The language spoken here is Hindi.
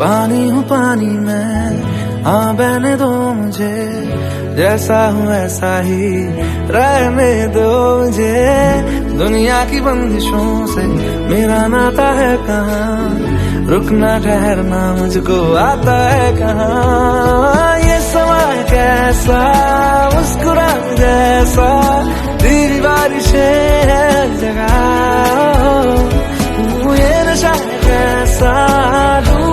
पानी हूँ पानी में, हाँ बहने दो मुझे, जैसा हूँ ऐसा ही रहने दो मुझे। दुनिया की बंदिशों से मेरा नाता है कहाँ, रुकना ठहरना मुझको आता है कहाँ। ये समा कैसा मुस्कुरा जैसा, तेरी बारिशें है जगह।